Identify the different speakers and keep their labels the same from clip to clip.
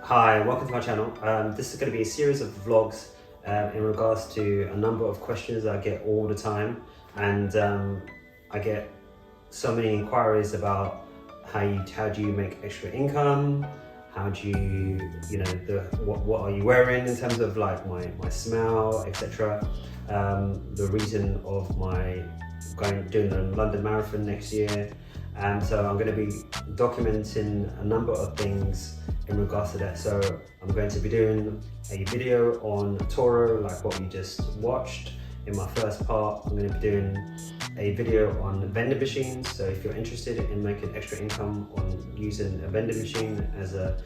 Speaker 1: Hi, welcome to my channel. This is going to be a series of vlogs in regards to a number of questions that I get all the time, and I get so many inquiries about how do you make extra income, how do what are you wearing in terms of like my smell, etc. The reason of my doing the London Marathon next year. And so I'm going to be documenting a number of things in regards to that. So I'm going to be doing a video on Turo, like what you just watched in my first part. I'm going to be doing a video on vending machines. So if you're interested in making extra income on using a vending machine as a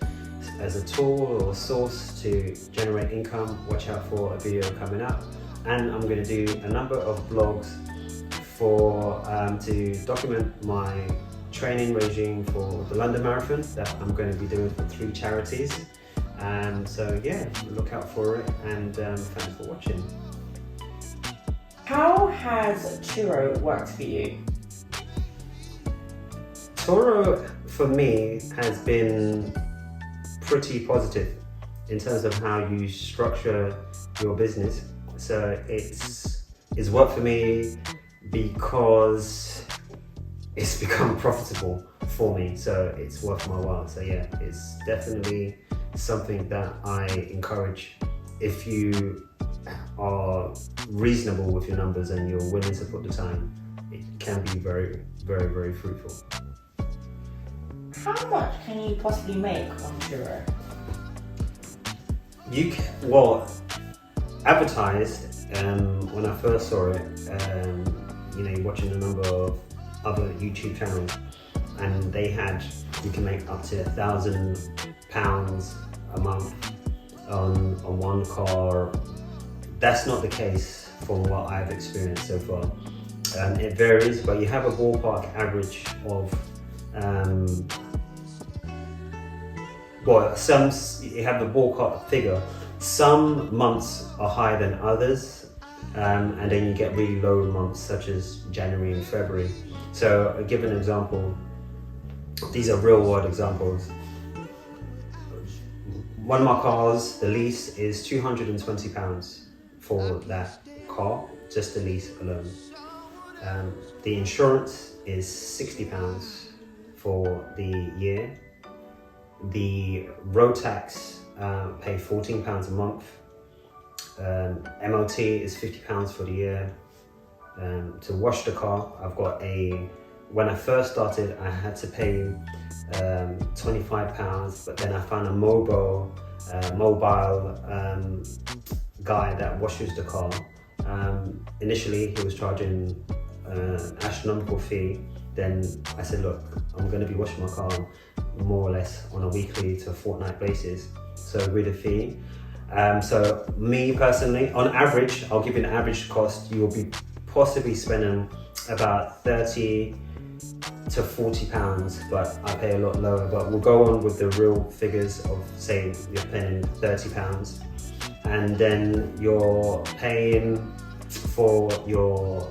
Speaker 1: tool or a source to generate income, watch out for a video coming up. And I'm going to do a number of vlogs to document my training regime for the London Marathon that I'm going to be doing for 3 charities. So yeah, look out for it, and thanks for watching.
Speaker 2: How has Turo worked for you?
Speaker 1: Turo for me has been pretty positive in terms of how you structure your business. So it's worked for me because it's become profitable for me, so it's worth my while. So yeah, it's definitely something that I encourage. If you are reasonable with your numbers and you're willing to put the time, it can be very, very, very fruitful.
Speaker 2: How much can you possibly make on Turo?
Speaker 1: Advertised, when I first saw it, you're watching a number of other YouTube channels, and you can make up to £1,000 a month on one car. That's not the case from what I've experienced so far. It varies, but you have a ballpark average of you have a ballpark figure. Some months are higher than others, and then you get really low months such as January and February. So I'll give an example. These are real world examples. One of my cars, the lease is £220 for that car, just the lease alone. The insurance is £60 for the year. The road tax, pay £14 a month. MOT is £50 for the year. To wash the car, when I first started, I had to pay £25, but then I found a mobile guy that washes the car. Initially, he was charging an astronomical fee. Then I said, look, I'm going to be washing my car more or less on a weekly to a fortnight basis, so with a fee. So me personally, on average, I'll give you an average cost. You'll be possibly spending about £30 to £40, but I pay a lot lower. But we'll go on with the real figures of, say, you're paying £30, and then you're paying for your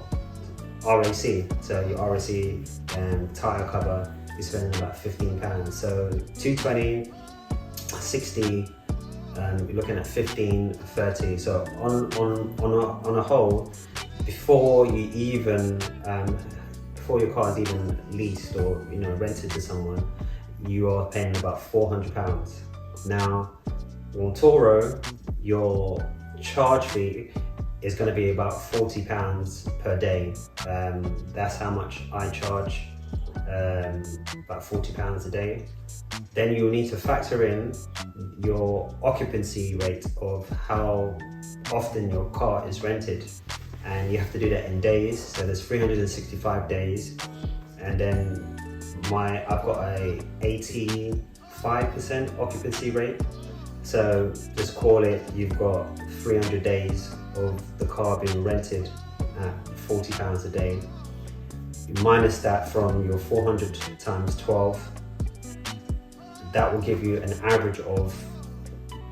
Speaker 1: RAC. So your RAC and tyre cover, you're spending about £15. So 220, 60. You're looking at 15, 30. So on a whole, before your car is even leased or rented to someone, you are paying about £400. Now on Turo, your charge fee is going to be about £40 per day. That's how much I charge, about £40 a day. Then you'll need to factor in your occupancy rate of how often your car is rented, and you have to do that in days. So there's 365 days, and then I've got a 85% occupancy rate. So just call it, you've got 300 days of the car being rented at £40 a day. You minus that from your 400 times 12. That will give you an average of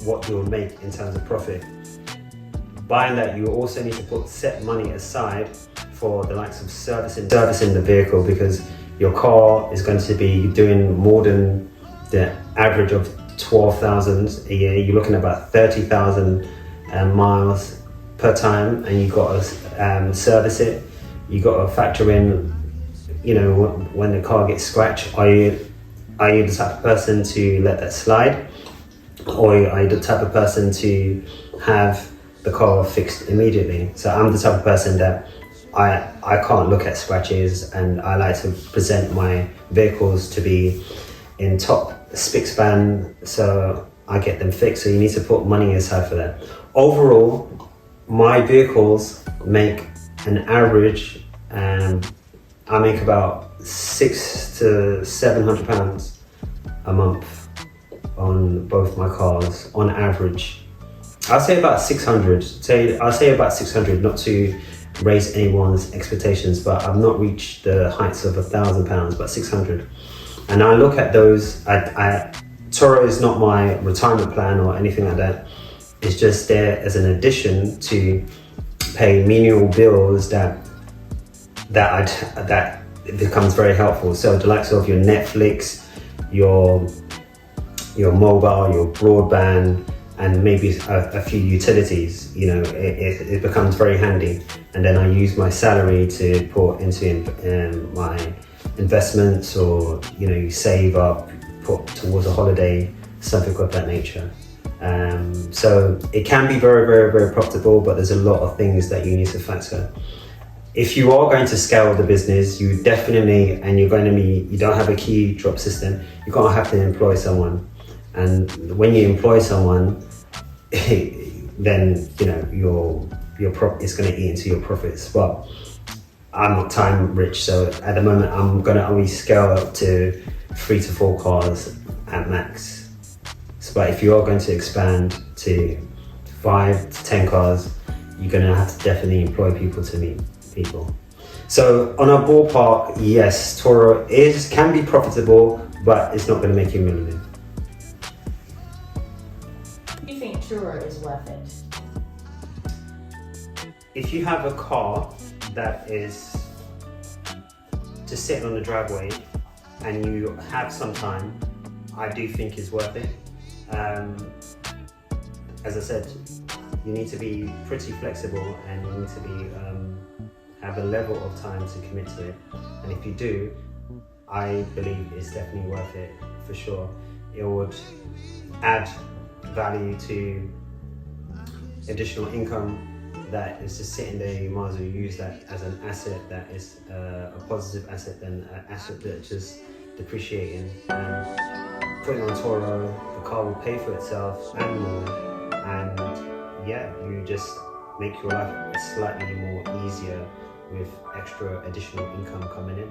Speaker 1: what you'll make in terms of profit. Buying that, you also need to put set money aside for the likes of servicing the vehicle, because your car is going to be doing more than the average of 12,000 a year, you're looking at about 30,000 miles per time, and you've got to service it. You've got to factor in, you know, when the car gets scratched, are you the type of person to let that slide, or are you the type of person to have the car fixed immediately? So I'm the type of person that I can't look at scratches, and I like to present my vehicles to be in top spick span, so I get them fixed. So you need to put money aside for that. Overall, my vehicles make an average, I make about £600 to £700 a month on both my cars on average. I'll say about 600. I'll say about 600, not to raise anyone's expectations, but I've not reached the heights of £1,000, but 600. And I look at those. Turo is not my retirement plan or anything like that. It's just there as an addition to pay menial bills that it becomes very helpful. So the likes of your Netflix, your mobile, your broadband, and maybe a few utilities, you know, it becomes very handy. And then I use my salary to put into my investments, or, you know, you save up, put towards a holiday, something of that nature. So it can be very, very, very profitable, but there's a lot of things that you need to factor. If you are going to scale the business, you definitely, and you don't have a key drop system, you're gonna have to employ someone. And when you employ someone, then, you know, it's going to eat into your profits. But I'm not time rich, so at the moment I'm going to only scale up to 3 to 4 cars at max. So, but if you are going to expand to 5 to 10 cars, you're going to have to definitely employ people to meet people. So on a ballpark, yes, Turo can be profitable, but it's not going to make you a millionaire.
Speaker 2: Do you think Turo is worth it?
Speaker 1: If you have a car that is just sitting on the driveway and you have some time, I do think it's worth it. As I said, you need to be pretty flexible, and you need to be have a level of time to commit to it. And if you do, I believe it's definitely worth it for sure. It would add value to additional income that is just sitting there. You might as well use that as an asset that is a positive asset than an asset that's just depreciating. Putting on Turo, the car will pay for itself and more, and yeah, you just make your life slightly more easier with extra additional income coming in.